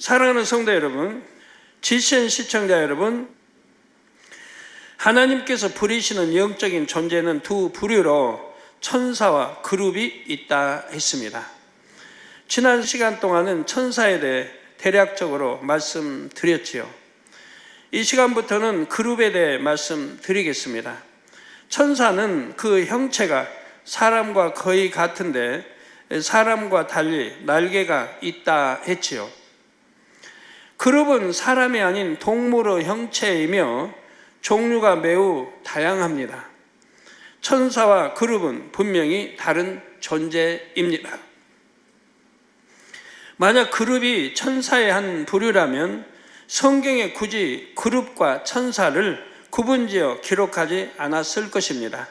사랑하는 성도 여러분, GCN 시청자 여러분, 하나님께서 부리시는 영적인 존재는 두 부류로 천사와 그룹이 있다 했습니다. 지난 시간 동안은 천사에 대해 대략적으로 말씀드렸지요. 이 시간부터는 그룹에 대해 말씀드리겠습니다. 천사는 그 형체가 사람과 거의 같은데 사람과 달리 날개가 있다 했지요. 그룹은 사람이 아닌 동물의 형체이며 종류가 매우 다양합니다. 천사와 그룹은 분명히 다른 존재입니다. 만약 그룹이 천사의 한 부류라면 성경에 굳이 그룹과 천사를 구분지어 기록하지 않았을 것입니다.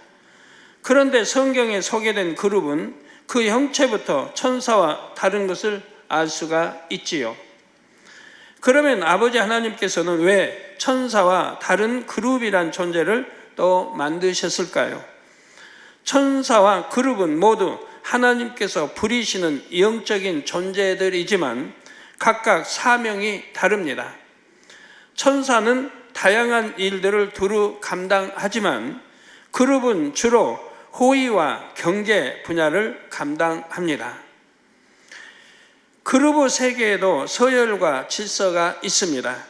그런데 성경에 소개된 그룹은 그 형체부터 천사와 다른 것을 알 수가 있지요. 그러면 아버지 하나님께서는 왜 천사와 다른 그룹이란 존재를 또 만드셨을까요? 천사와 그룹은 모두 하나님께서 부리시는 영적인 존재들이지만 각각 사명이 다릅니다. 천사는 다양한 일들을 두루 감당하지만 그룹은 주로 호의와 경계 분야를 감당합니다. 그룹의 세계에도 서열과 질서가 있습니다.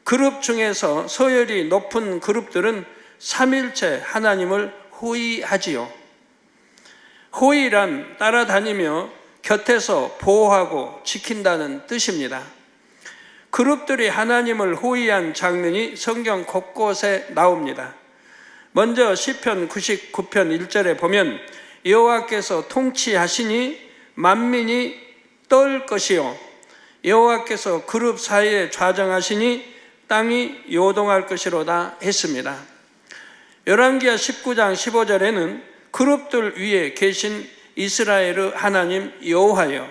그룹 중에서 서열이 높은 그룹들은 삼일체 하나님을 호의하지요. 호의란 따라다니며 곁에서 보호하고 지킨다는 뜻입니다. 그룹들이 하나님을 호의한 장면이 성경 곳곳에 나옵니다. 먼저 시편 99편 1절에 보면 여호와께서 통치하시니 만민이 떨 것이요 여호와께서 그룹 사이에 좌정하시니 땅이 요동할 것이로다 했습니다. 열왕기하 19장 15절에는 그룹들 위에 계신 이스라엘의 하나님 여호와여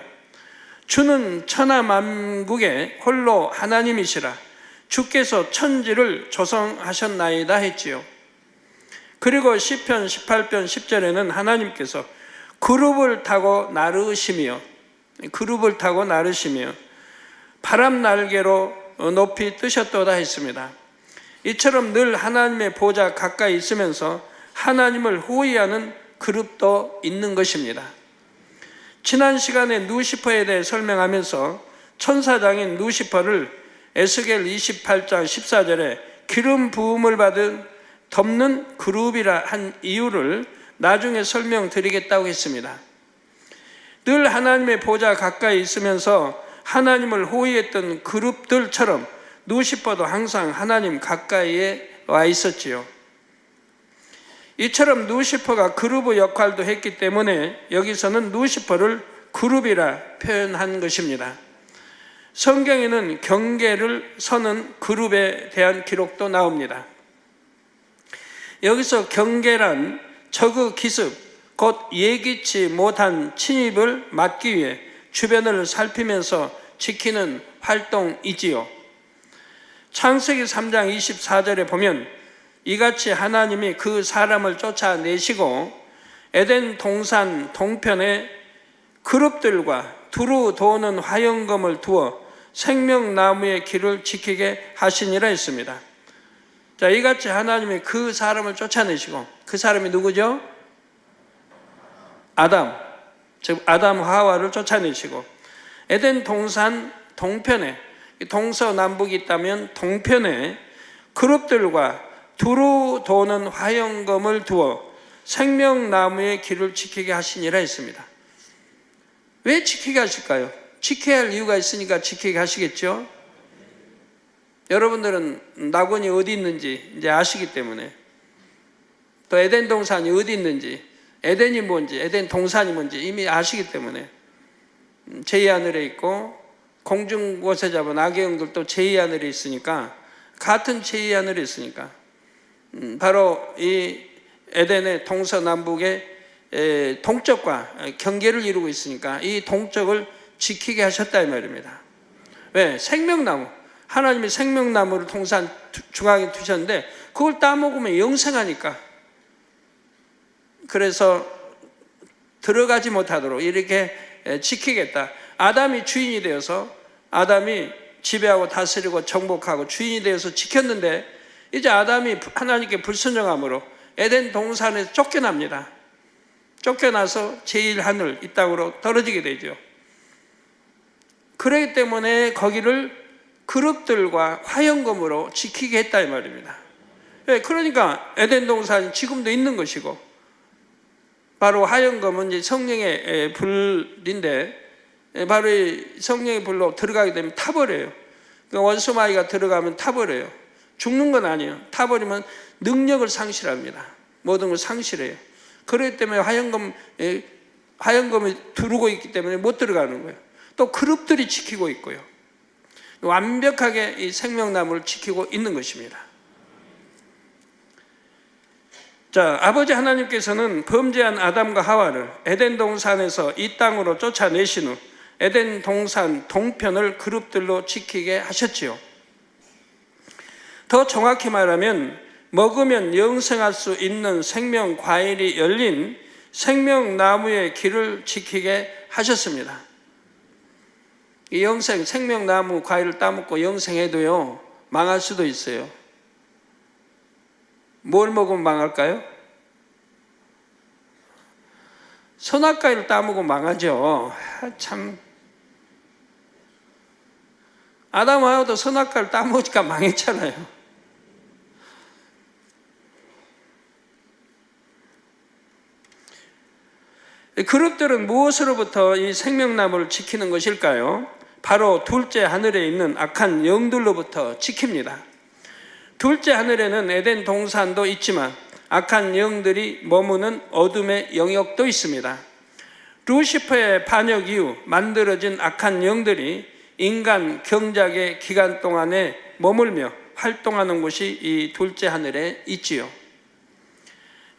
주는 천하만국의 홀로 하나님이시라 주께서 천지를 조성하셨나이다 했지요. 그리고 시편 18편 10절에는 하나님께서 그룹을 타고 나르시며 바람 날개로 높이 뜨셨도다 했습니다. 이처럼 늘 하나님의 보좌 가까이 있으면서 하나님을 호의하는 그룹도 있는 것입니다. 지난 시간에 루시퍼에 대해 설명하면서 천사장인 루시퍼를 에스겔 28장 14절에 기름 부음을 받은 덮는 그룹이라 한 이유를 나중에 설명드리겠다고 했습니다. 늘 하나님의 보좌 가까이 있으면서 하나님을 호의했던 그룹들처럼 루시퍼도 항상 하나님 가까이에 와 있었지요. 이처럼 루시퍼가 그룹의 역할도 했기 때문에 여기서는 루시퍼를 그룹이라 표현한 것입니다. 성경에는 경계를 서는 그룹에 대한 기록도 나옵니다. 여기서 경계란 적의 기습, 곧 예기치 못한 침입을 막기 위해 주변을 살피면서 지키는 활동이지요. 창세기 3장 24절에 보면 이같이 하나님이 그 사람을 쫓아내시고 에덴 동산 동편에 그룹들과 두루 도는 화영검을 두어 생명나무의 길을 지키게 하시니라 했습니다. 자, 이같이 하나님이 그 사람을 쫓아내시고, 그 사람이 누구죠? 아담, 즉 아담 하와를 쫓아내시고 에덴 동산 동편에, 동서남북이 있다면 동편에 그룹들과 두루 도는 화영검을 두어 생명나무의 길을 지키게 하시니라 했습니다. 왜 지키게 하실까요? 지켜야 할 이유가 있으니까 지키게 하시겠죠? 여러분들은 낙원이 어디 있는지 이제 아시기 때문에, 또 에덴 동산이 어디 있는지, 에덴이 뭔지, 에덴 동산이 뭔지 이미 아시기 때문에, 제2하늘에 있고 공중 곳에 잡은 악의 영들도 제2하늘에 있으니까, 같은 제2하늘에 있으니까 바로 이 에덴의 동서남북의 동쪽과 경계를 이루고 있으니까 이 동쪽을 지키게 하셨다 이 말입니다. 왜? 생명나무, 하나님이 생명나무를 동산 중앙에 두셨는데 그걸 따먹으면 영생하니까, 그래서 들어가지 못하도록 이렇게 지키겠다. 아담이 주인이 되어서 아담이 지배하고 다스리고 정복하고 주인이 되어서 지켰는데 이제 아담이 하나님께 불순종함으로 에덴 동산에서 쫓겨납니다. 쫓겨나서 제1하늘 이 땅으로 떨어지게 되죠. 그렇기 때문에 거기를 그룹들과 화영검으로 지키게 했다 이 말입니다. 그러니까 에덴 동산이 지금도 있는 것이고, 바로 화영검은 이제 성령의 불인데, 바로 이 성령의 불로 들어가게 되면 타버려요. 원수마귀가 들어가면 타버려요. 죽는 건 아니에요. 타버리면 능력을 상실합니다. 모든 걸 상실해요. 그렇기 때문에 화영검이 두르고 있기 때문에 못 들어가는 거예요. 또 그룹들이 지키고 있고요. 완벽하게 이 생명나무를 지키고 있는 것입니다. 자, 아버지 하나님께서는 범죄한 아담과 하와를 에덴 동산에서 이 땅으로 쫓아내신 후 에덴 동산 동편을 그룹들로 지키게 하셨지요. 더 정확히 말하면 먹으면 영생할 수 있는 생명 과일이 열린 생명나무의 길을 지키게 하셨습니다. 이 생명나무 과일을 따먹고 영생해도요, 망할 수도 있어요. 뭘 먹으면 망할까요? 선악과를 따먹으면 망하죠. 참, 아담 하와도 선악과를 따먹으니까 망했잖아요. 그룹들은 무엇으로부터 이 생명나무를 지키는 것일까요? 바로 둘째 하늘에 있는 악한 영들로부터 지킵니다. 둘째 하늘에는 에덴 동산도 있지만 악한 영들이 머무는 어둠의 영역도 있습니다. 루시퍼의 반역 이후 만들어진 악한 영들이 인간 경작의 기간 동안에 머물며 활동하는 곳이 이 둘째 하늘에 있지요.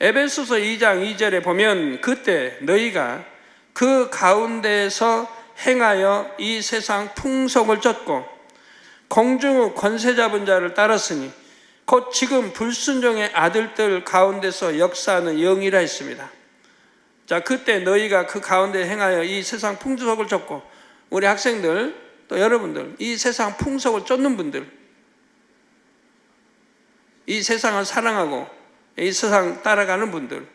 에베소서 2장 2절에 보면 그때 너희가 그 가운데에서 행하여 이 세상 풍속을 쫓고 공중의 권세 잡은 자를 따랐으니 곧 지금 불순종의 아들들 가운데서 역사하는 영이라 했습니다. 자, 그때 너희가 그 가운데 행하여 이 세상 풍속을 쫓고, 우리 학생들 또 여러분들 이 세상 풍속을 쫓는 분들, 이 세상을 사랑하고 이 세상 따라가는 분들,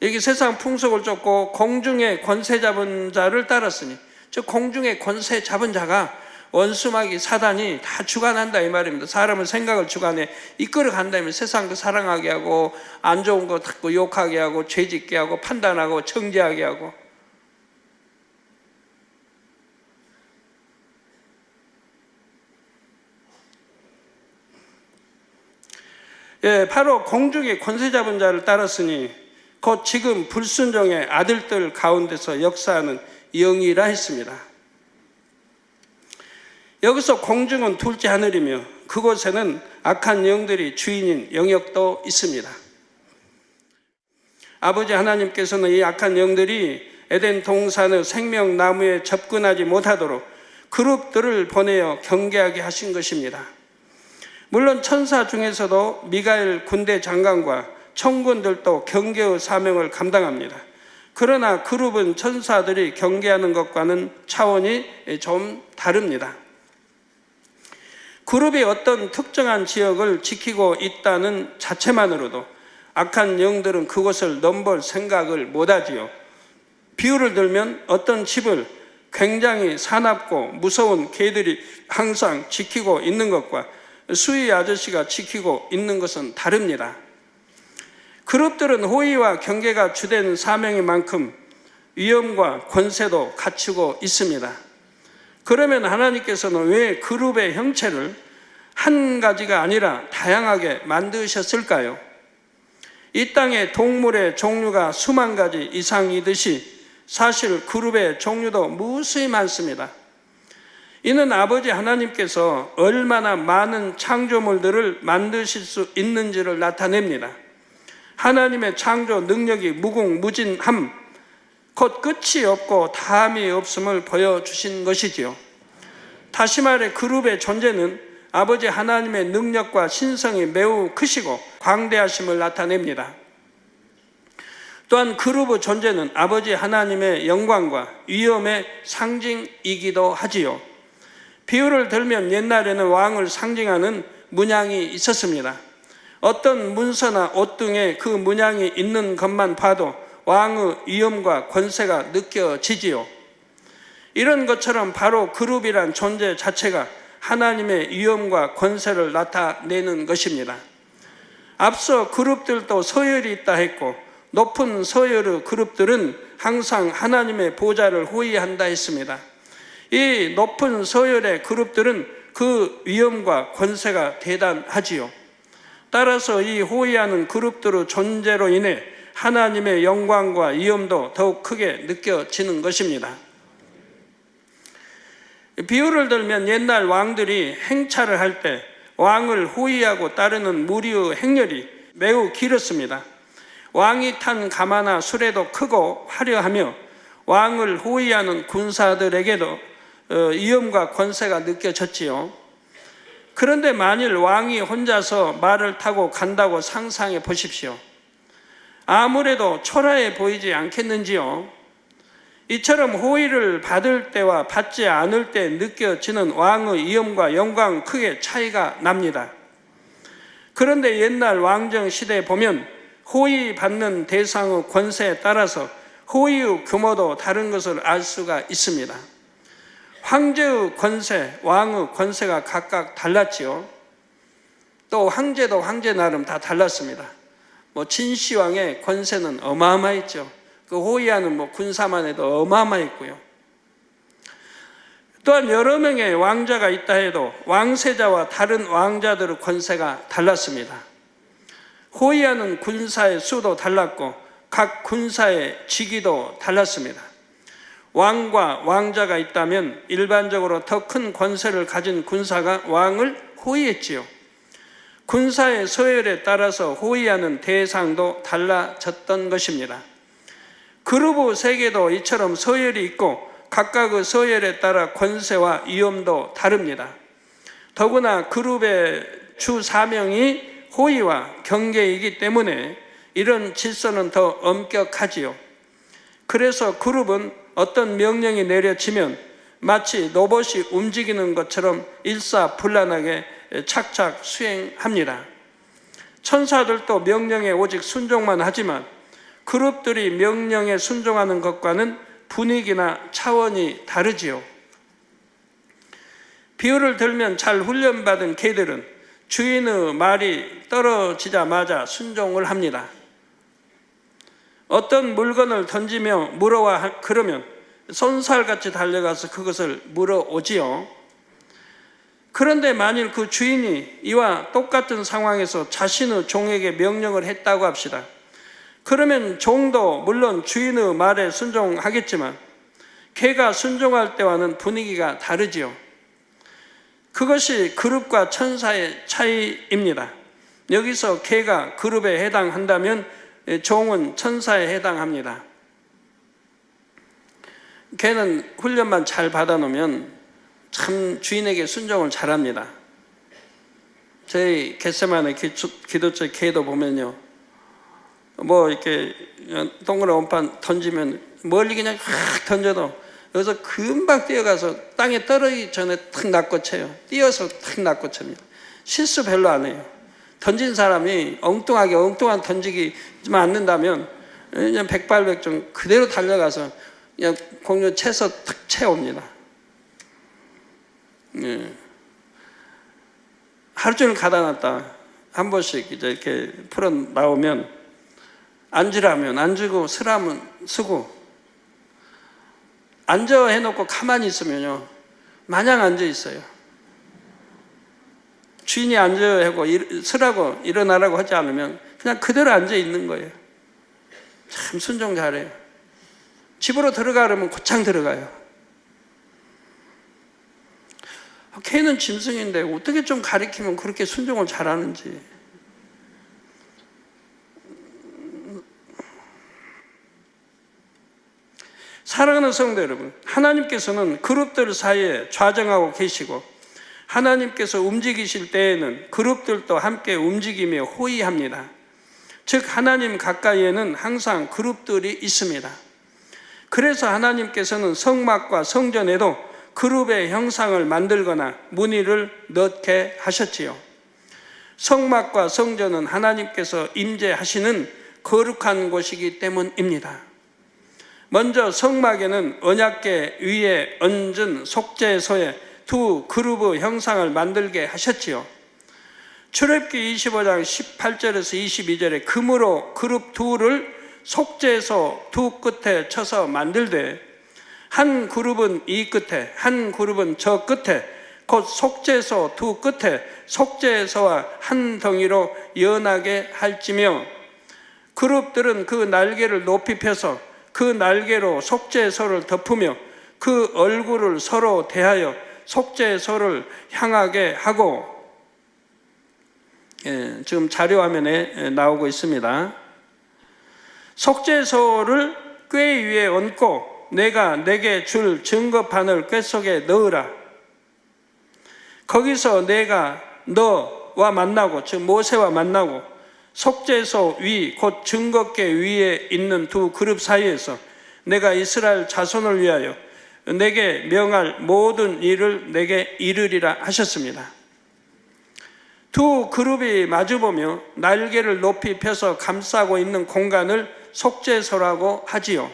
여기 세상 풍속을 쫓고 공중의 권세 잡은 자를 따랐으니, 저 공중의 권세 잡은 자가 원수마귀 사단이 다 주관한다 이 말입니다. 사람의 생각을 주관해 이끌어 간다면 세상 거 사랑하게 하고 안 좋은 거 듣고 욕하게 하고 죄짓게 하고 판단하고 정죄하게 하고. 예, 바로 공중의 권세 잡은 자를 따랐으니 곧 지금 불순종의 아들들 가운데서 역사하는 영이라 했습니다. 여기서 공중은 둘째 하늘이며 그곳에는 악한 영들이 주인인 영역도 있습니다. 아버지 하나님께서는 이 악한 영들이 에덴 동산의 생명나무에 접근하지 못하도록 그룹들을 보내어 경계하게 하신 것입니다. 물론 천사 중에서도 미가엘 군대 장관과 천군들도 경계의 사명을 감당합니다. 그러나 그룹은 천사들이 경계하는 것과는 차원이 좀 다릅니다. 그룹이 어떤 특정한 지역을 지키고 있다는 자체만으로도 악한 영들은 그곳을 넘볼 생각을 못하지요. 비유를 들면 어떤 집을 굉장히 사납고 무서운 개들이 항상 지키고 있는 것과 수의 아저씨가 지키고 있는 것은 다릅니다. 그룹들은 호의와 경계가 주된 사명인 만큼 위엄과 권세도 갖추고 있습니다. 그러면 하나님께서는 왜 그룹의 형체를 한 가지가 아니라 다양하게 만드셨을까요? 이 땅에 동물의 종류가 수만 가지 이상이듯이 사실 그룹의 종류도 무수히 많습니다. 이는 아버지 하나님께서 얼마나 많은 창조물들을 만드실 수 있는지를 나타냅니다. 하나님의 창조 능력이 무궁무진함, 곧 끝이 없고 다함이 없음을 보여주신 것이지요. 다시 말해 그룹의 존재는 아버지 하나님의 능력과 신성이 매우 크시고 광대하심을 나타냅니다. 또한 그룹의 존재는 아버지 하나님의 영광과 위엄의 상징이기도 하지요. 비유를 들면 옛날에는 왕을 상징하는 문양이 있었습니다. 어떤 문서나 옷 등에 그 문양이 있는 것만 봐도 왕의 위엄과 권세가 느껴지지요. 이런 것처럼 바로 그룹이란 존재 자체가 하나님의 위엄과 권세를 나타내는 것입니다. 앞서 그룹들도 서열이 있다 했고 높은 서열의 그룹들은 항상 하나님의 보좌를 호위한다 했습니다. 이 높은 서열의 그룹들은 그 위엄과 권세가 대단하지요. 따라서 이 호위하는 그룹들의 존재로 인해 하나님의 영광과 위엄도 더욱 크게 느껴지는 것입니다. 비유를 들면 옛날 왕들이 행차를 할 때 왕을 호위하고 따르는 무리의 행렬이 매우 길었습니다. 왕이 탄 가마나 수레도 크고 화려하며 왕을 호위하는 군사들에게도 위엄과 권세가 느껴졌지요. 그런데 만일 왕이 혼자서 말을 타고 간다고 상상해 보십시오. 아무래도 초라해 보이지 않겠는지요? 이처럼 호위를 받을 때와 받지 않을 때 느껴지는 왕의 위엄과 영광 크게 차이가 납니다. 그런데 옛날 왕정 시대에 보면 호위 받는 대상의 권세에 따라서 호위의 규모도 다른 것을 알 수가 있습니다. 황제의 권세, 왕의 권세가 각각 달랐지요. 또 황제도 황제 나름 다 달랐습니다. 진시황의 권세는 어마어마했죠. 그 호위하는 군사만 해도 어마어마했고요. 또한 여러 명의 왕자가 있다 해도 왕세자와 다른 왕자들의 권세가 달랐습니다. 호위하는 군사의 수도 달랐고 각 군사의 직위도 달랐습니다. 왕과 왕자가 있다면 일반적으로 더 큰 권세를 가진 군사가 왕을 호위했지요. 군사의 서열에 따라서 호위하는 대상도 달라졌던 것입니다. 그룹의 세계도 이처럼 서열이 있고 각각의 서열에 따라 권세와 위엄도 다릅니다. 더구나 그룹의 주 사명이 호위와 경계이기 때문에 이런 질서는 더 엄격하지요. 그래서 그룹은 어떤 명령이 내려지면 마치 로봇이 움직이는 것처럼 일사불란하게 착착 수행합니다. 천사들도 명령에 오직 순종만 하지만 그룹들이 명령에 순종하는 것과는 분위기나 차원이 다르지요. 비유를 들면 잘 훈련받은 개들은 주인의 말이 떨어지자마자 순종을 합니다. 어떤 물건을 던지며 물어와 그러면 손살같이 달려가서 그것을 물어오지요. 그런데 만일 그 주인이 이와 똑같은 상황에서 자신의 종에게 명령을 했다고 합시다. 그러면 종도 물론 주인의 말에 순종하겠지만 개가 순종할 때와는 분위기가 다르지요. 그것이 그룹과 천사의 차이입니다. 여기서 개가 그룹에 해당한다면 종은 천사에 해당합니다. 개는 훈련만 잘 받아놓으면 참 주인에게 순종을 잘합니다. 저희 겟세마네 기도처 개도 보면요, 이렇게 동그란 원판 던지면 멀리 그냥 확 던져도 여기서 금방 뛰어가서 땅에 떨어지기 전에 탁 낚고쳐요. 뛰어서 탁 낚고칩니다. 실수 별로 안 해요. 던진 사람이 엉뚱한 던지기만 않는다면 그냥 백발백중 그대로 달려가서 그냥 공유 채서 탁 채옵니다. 하루 종일 가다 놨다 한 번씩 이제 이렇게 풀어 나오면 앉으라면 앉고 서라면 서고, 앉아 해놓고 가만히 있으면요 마냥 앉아 있어요. 주인이 앉아 하고 서라고 일어나라고 하지 않으면 그냥 그대로 앉아 있는 거예요. 참 순종 잘해요. 집으로 들어가려면 곧장 들어가요. 개는 짐승인데 어떻게 좀 가리키면 그렇게 순종을 잘하는지. 사랑하는 성도 여러분, 하나님께서는 그룹들 사이에 좌정하고 계시고 하나님께서 움직이실 때에는 그룹들도 함께 움직이며 호위합니다. 즉 하나님 가까이에는 항상 그룹들이 있습니다. 그래서 하나님께서는 성막과 성전에도 그룹의 형상을 만들거나 무늬를 넣게 하셨지요. 성막과 성전은 하나님께서 임재하시는 거룩한 곳이기 때문입니다. 먼저 성막에는 언약궤 위에 얹은 속죄소에 두 그룹의 형상을 만들게 하셨지요. 출애굽기 25장 18절에서 22절에 금으로 그룹 둘을 속죄소 두 끝에 쳐서 만들되 한 그룹은 이 끝에 한 그룹은 저 끝에 곧 속죄소 두 끝에 속죄소와 한 덩이로 연하게 할지며 그룹들은 그 날개를 높이 펴서 그 날개로 속죄소를 덮으며 그 얼굴을 서로 대하여 속죄소를 향하게 하고, 지금 자료화면에 나오고 있습니다. 속죄소를 궤 위에 얹고 내가 내게 줄 증거판을 궤 속에 넣으라. 거기서 내가 너와 만나고, 즉 모세와 만나고 속죄소 위 곧 증거궤 위에 있는 두 그룹 사이에서 내가 이스라엘 자손을 위하여 내게 명할 모든 일을 내게 이르리라 하셨습니다. 두 그룹이 마주보며 날개를 높이 펴서 감싸고 있는 공간을 속죄소라고 하지요.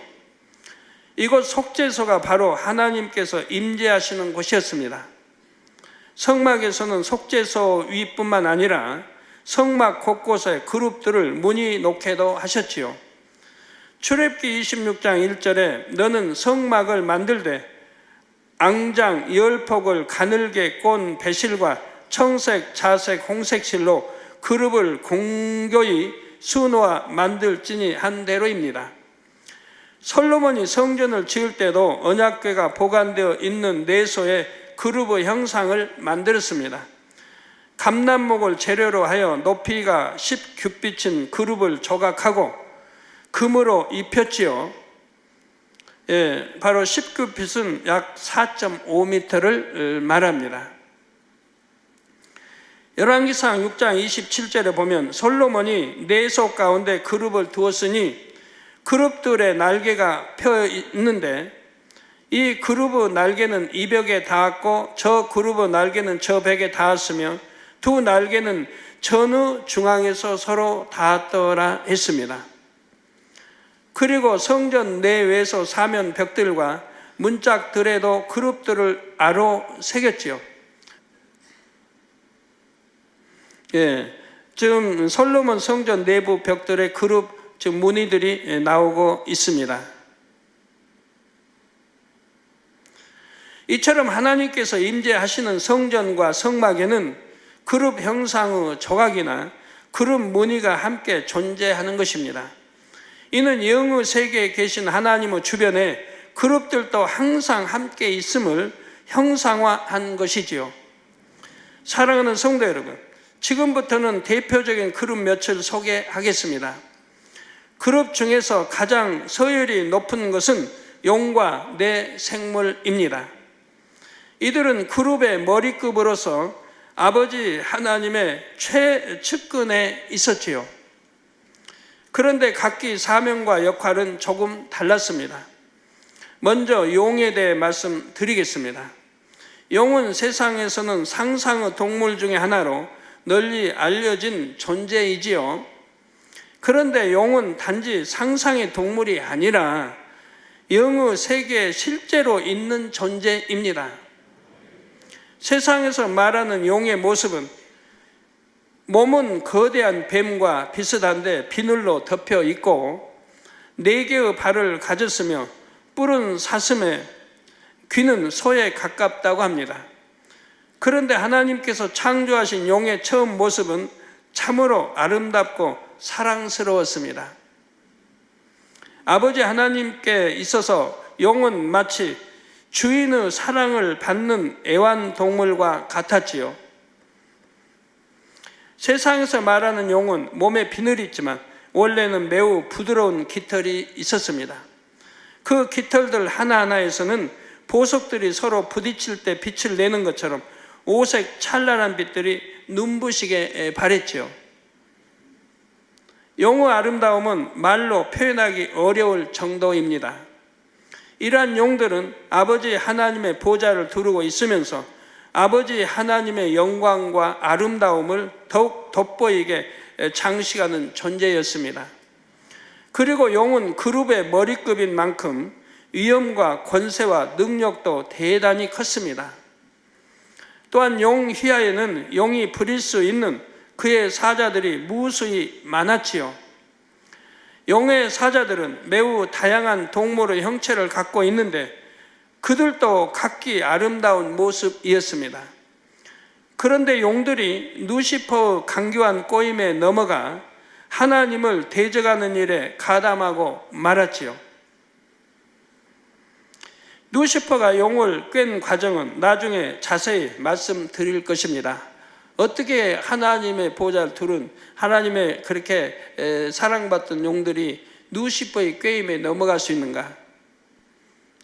이곳 속죄소가 바로 하나님께서 임재하시는 곳이었습니다. 성막에서는 속죄소 위뿐만 아니라 성막 곳곳에 그룹들을 무늬 놓게도 하셨지요. 출애굽기 26장 1절에 너는 성막을 만들되 앙장 10폭을 가늘게 꼰 배실과 청색, 자색, 홍색 실로 그룹을 공교히 수놓아 만들지니 한 대로입니다. 솔로몬이 성전을 지을 때도 언약궤가 보관되어 있는 내소에 그룹의 형상을 만들었습니다. 감람목을 재료로 하여 높이가 10규빗인 그룹을 조각하고 금으로 입혔지요. 바로 10규빗은 약 4.5m를 말합니다. 열왕기상 6장 27절에 보면 솔로몬이 내소 가운데 그룹을 두었으니 그룹들의 날개가 펴 있는데 이 그룹의 날개는 이 벽에 닿았고 저 그룹의 날개는 저 벽에 닿았으며 두 날개는 전후 중앙에서 서로 닿았더라 했습니다. 그리고 성전 내외에서 사면 벽들과 문짝들에도 그룹들을 아로 새겼지요. 지금 솔로몬 성전 내부 벽들의 그룹, 즉 무늬들이 나오고 있습니다. 이처럼 하나님께서 임재하시는 성전과 성막에는 그룹 형상의 조각이나 그룹 무늬가 함께 존재하는 것입니다. 이는 영의 세계에 계신 하나님의 주변에 그룹들도 항상 함께 있음을 형상화한 것이지요. 사랑하는 성도 여러분, 지금부터는 대표적인 그룹 몇을 소개하겠습니다. 그룹 중에서 가장 서열이 높은 것은 용과 내 생물입니다. 이들은 그룹의 머리급으로서 아버지 하나님의 최측근에 있었지요. 그런데 각기 사명과 역할은 조금 달랐습니다. 먼저 용에 대해 말씀드리겠습니다. 용은 세상에서는 상상의 동물 중에 하나로 널리 알려진 존재이지요. 그런데 용은 단지 상상의 동물이 아니라 영의 세계에 실제로 있는 존재입니다. 세상에서 말하는 용의 모습은 몸은 거대한 뱀과 비슷한데 비늘로 덮여 있고 4개의 발을 가졌으며 뿔은 사슴에 귀는 소에 가깝다고 합니다. 그런데 하나님께서 창조하신 용의 처음 모습은 참으로 아름답고 사랑스러웠습니다. 아버지 하나님께 있어서 용은 마치 주인의 사랑을 받는 애완동물과 같았지요. 세상에서 말하는 용은 몸에 비늘이 있지만 원래는 매우 부드러운 깃털이 있었습니다. 그 깃털들 하나하나에서는 보석들이 서로 부딪힐 때 빛을 내는 것처럼 오색 찬란한 빛들이 눈부시게 발했지요. 용의 아름다움은 말로 표현하기 어려울 정도입니다. 이러한 용들은 아버지 하나님의 보좌를 두르고 있으면서 아버지 하나님의 영광과 아름다움을 더욱 돋보이게 장식하는 존재였습니다. 그리고 용은 그룹의 머리급인 만큼 위엄과 권세와 능력도 대단히 컸습니다. 또한 용 휘하에는 용이 부릴 수 있는 그의 사자들이 무수히 많았지요. 용의 사자들은 매우 다양한 동물의 형체를 갖고 있는데 그들도 각기 아름다운 모습이었습니다. 그런데 용들이 루시퍼의 강교한 꼬임에 넘어가 하나님을 대적하는 일에 가담하고 말았지요. 루시퍼가 용을 꿰는 과정은 나중에 자세히 말씀드릴 것입니다. 어떻게 하나님의 보좌를 두른 하나님의 그렇게 사랑받던 용들이 루시퍼의 꾀임에 넘어갈 수 있는가?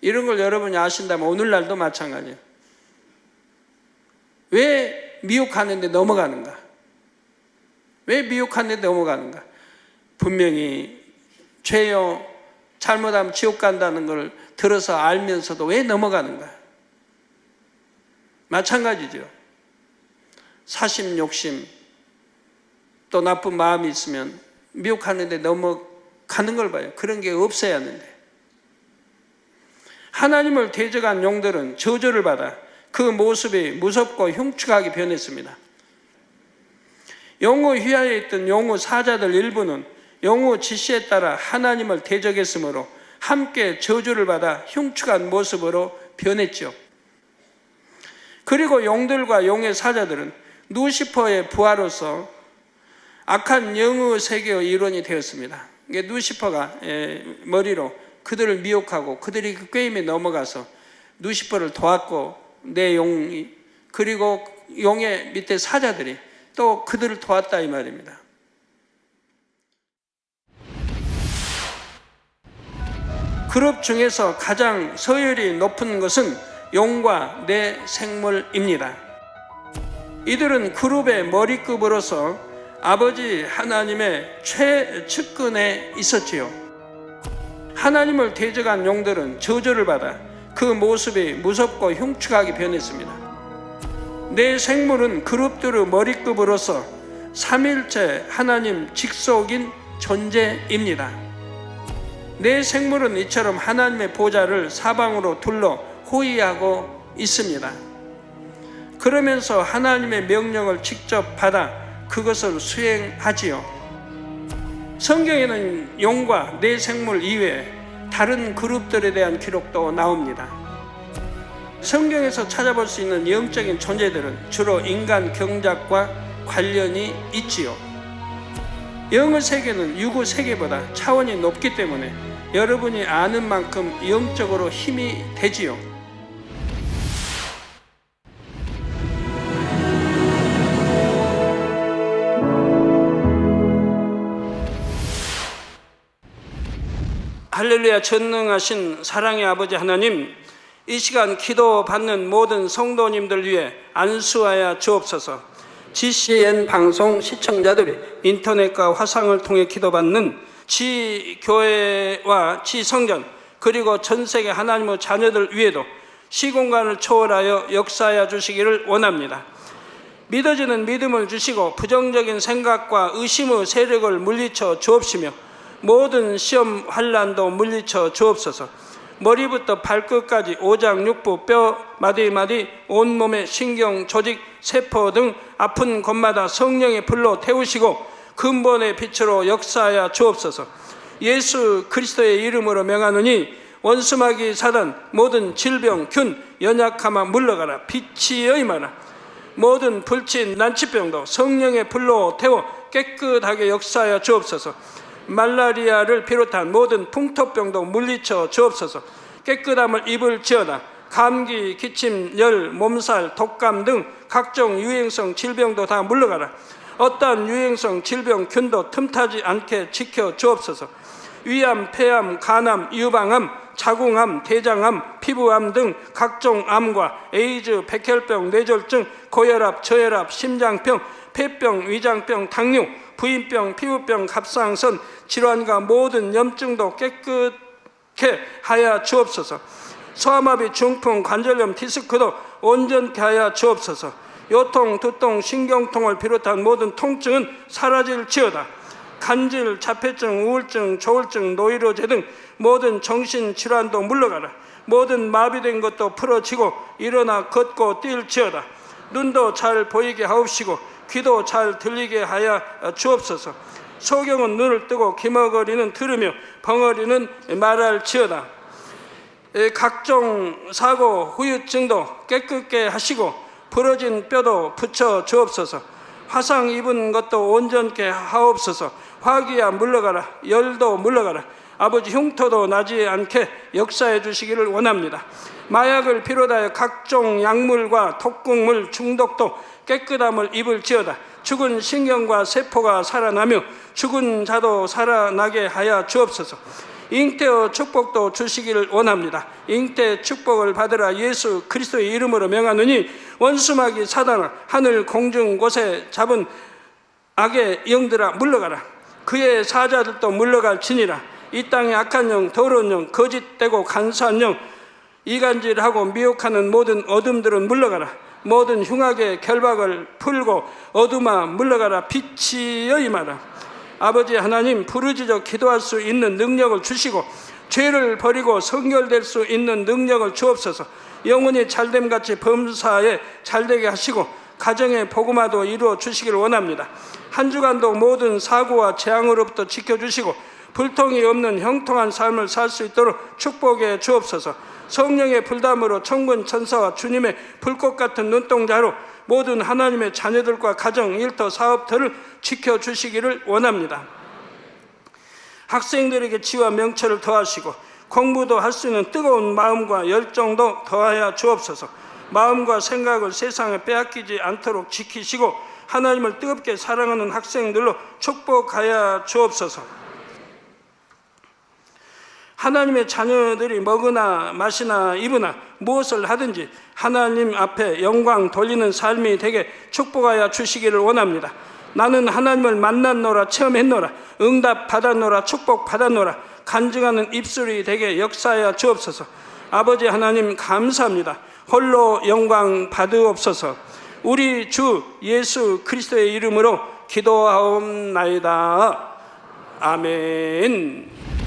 이런 걸 여러분이 아신다면 오늘날도 마찬가지예요. 왜 미혹하는데 넘어가는가? 왜 미혹하는데 넘어가는가? 분명히 죄요, 잘못하면 지옥 간다는 걸 들어서 알면서도 왜 넘어가는가? 마찬가지죠. 사심, 욕심, 또 나쁜 마음이 있으면 미혹하는데 넘어가는 걸 봐요. 그런 게 없어야 하는데. 하나님을 대적한 용들은 저주를 받아 그 모습이 무섭고 흉측하게 변했습니다. 용의 휘하에 있던 용의 사자들 일부는 용의 지시에 따라 하나님을 대적했으므로 함께 저주를 받아 흉측한 모습으로 변했죠. 그리고 용들과 용의 사자들은 루시퍼의 부하로서 악한 영의 세계의 일원이 되었습니다. 루시퍼가 머리로 그들을 미혹하고 그들이 그 꾀임에 넘어가서 루시퍼를 도왔고 내 용이 그리고 용의 밑에 사자들이 또 그들을 도왔다 이 말입니다. 그룹 중에서 가장 서열이 높은 것은 용과 내 생물입니다. 이들은 그룹의 머리급으로서 아버지 하나님의 최측근에 있었지요. 하나님을 대적한 용들은 저주를 받아 그 모습이 무섭고 흉측하게 변했습니다. 내 생물은 그룹들의 머리급으로서 삼일체 하나님 직속인 존재입니다. 내 생물은 이처럼 하나님의 보좌를 사방으로 둘러 호위하고 있습니다. 그러면서 하나님의 명령을 직접 받아 그것을 수행하지요. 성경에는 용과 내 생물 이외에 다른 그룹들에 대한 기록도 나옵니다. 성경에서 찾아볼 수 있는 영적인 존재들은 주로 인간 경작과 관련이 있지요. 영의 세계는 육의 세계보다 차원이 높기 때문에 여러분이 아는 만큼 영적으로 힘이 되지요. 할렐루야. 전능하신 사랑의 아버지 하나님, 이 시간 기도받는 모든 성도님들 위해 안수하여 주옵소서. GCN 방송 시청자들이 인터넷과 화상을 통해 기도받는 지교회와 지성전 그리고 전세계 하나님의 자녀들 위에도 시공간을 초월하여 역사하여 주시기를 원합니다. 믿어지는 믿음을 주시고 부정적인 생각과 의심의 세력을 물리쳐 주옵시며 모든 시험 환난도 물리쳐 주옵소서. 머리부터 발끝까지 오장육부 뼈 마디마디 온몸의 신경 조직 세포 등 아픈 곳마다 성령의 불로 태우시고 근본의 빛으로 역사하여 주옵소서. 예수 그리스도의 이름으로 명하노니 원수마귀 사단 모든 질병 균 연약함아 물러가라. 빛이 임하라. 모든 불친 난치병도 성령의 불로 태워 깨끗하게 역사하여 주옵소서. 말라리아를 비롯한 모든 풍토병도 물리쳐 주옵소서. 깨끗함을 입을지어다. 감기, 기침, 열, 몸살, 독감 등 각종 유행성 질병도 다 물러가라. 어떠한 유행성 질병 균도 틈타지 않게 지켜 주옵소서. 위암, 폐암, 간암, 유방암, 자궁암, 대장암, 피부암 등 각종 암과 에이즈, 백혈병, 뇌졸중, 고혈압, 저혈압, 심장병, 폐병, 위장병, 당뇨, 부인병, 피부병, 갑상선 질환과 모든 염증도 깨끗 하여 주옵소서. 소아마비, 중풍, 관절염, 디스크도 온전케 하여 주옵소서. 요통, 두통, 신경통을 비롯한 모든 통증은 사라질지어다. 간질, 자폐증, 우울증, 조울증, 노이로제 등 모든 정신질환도 물러가라. 모든 마비된 것도 풀어지고 일어나 걷고 뛸지어다. 눈도 잘 보이게 하옵시고 귀도 잘 들리게 하여 주옵소서. 소경은 눈을 뜨고 기머거리는 들으며 벙어리는 말할지어다. 각종 사고, 후유증도 깨끗게 하시고 부러진 뼈도 붙여 주옵소서. 화상 입은 것도 온전케 하옵소서. 화기야 물러가라. 열도 물러가라. 아버지, 흉터도 나지 않게 역사해 주시기를 원합니다. 마약을 비롯하여 각종 약물과 독극물 중독도 깨끗함을 입을지어다. 죽은 신경과 세포가 살아나며 죽은 자도 살아나게 하여 주옵소서. 잉태의 축복도 주시기를 원합니다. 잉태 축복을 받으라. 예수 그리스도의 이름으로 명하노니 원수마귀 사단아, 하늘 공중 곳에 잡은 악의 영들아 물러가라. 그의 사자들도 물러갈지니라. 이 땅의 악한 영, 더러운 영, 거짓되고 간사한 영, 이간질하고 미혹하는 모든 어둠들은 물러가라. 모든 흉악의 결박을 풀고 어둠아 물러가라. 빛이여 임하라. 아버지 하나님, 부르짖어 기도할 수 있는 능력을 주시고 죄를 버리고 성결될 수 있는 능력을 주옵소서. 영혼이 잘됨같이 범사에 잘되게 하시고 가정의 복음화도 이루어 주시길 원합니다. 한 주간도 모든 사고와 재앙으로부터 지켜주시고 불통이 없는 형통한 삶을 살 수 있도록 축복해 주옵소서. 성령의 불담으로 천군 천사와 주님의 불꽃 같은 눈동자로 모든 하나님의 자녀들과 가정, 일터, 사업들을 지켜주시기를 원합니다. 학생들에게 지혜와 명철을 더하시고 공부도 할 수 있는 뜨거운 마음과 열정도 더하여 주옵소서. 마음과 생각을 세상에 빼앗기지 않도록 지키시고 하나님을 뜨겁게 사랑하는 학생들로 축복하여 주옵소서. 하나님의 자녀들이 먹으나 마시나 입으나 무엇을 하든지 하나님 앞에 영광 돌리는 삶이 되게 축복하여 주시기를 원합니다. 나는 하나님을 만났노라, 체험했노라, 응답 받았노라, 축복 받았노라, 간증하는 입술이 되게 역사하여 주옵소서. 아버지 하나님 감사합니다. 홀로 영광 받으옵소서. 우리 주 예수 그리스도의 이름으로 기도하옵나이다. 아멘.